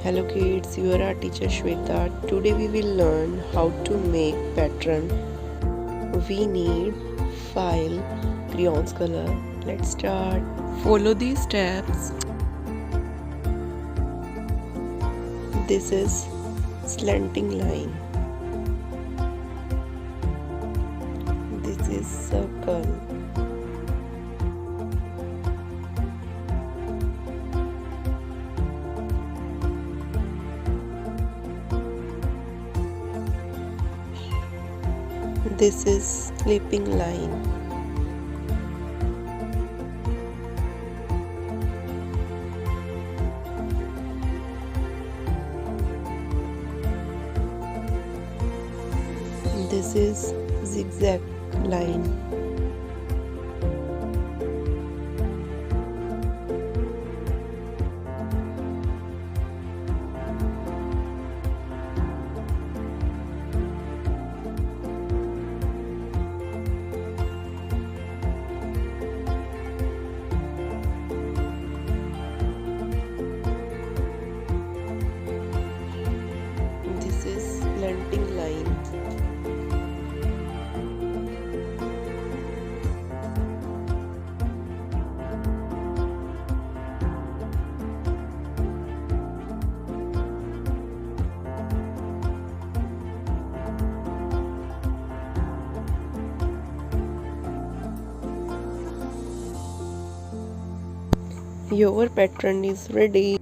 Hello kids, you are our teacher Shweta. Today we will learn how to make pattern. We need file, crayons color. Let's start. Follow these steps. This is slanting line. This is circle. This is sleeping line. This is zigzag line. This is slanting line. Your pattern is ready.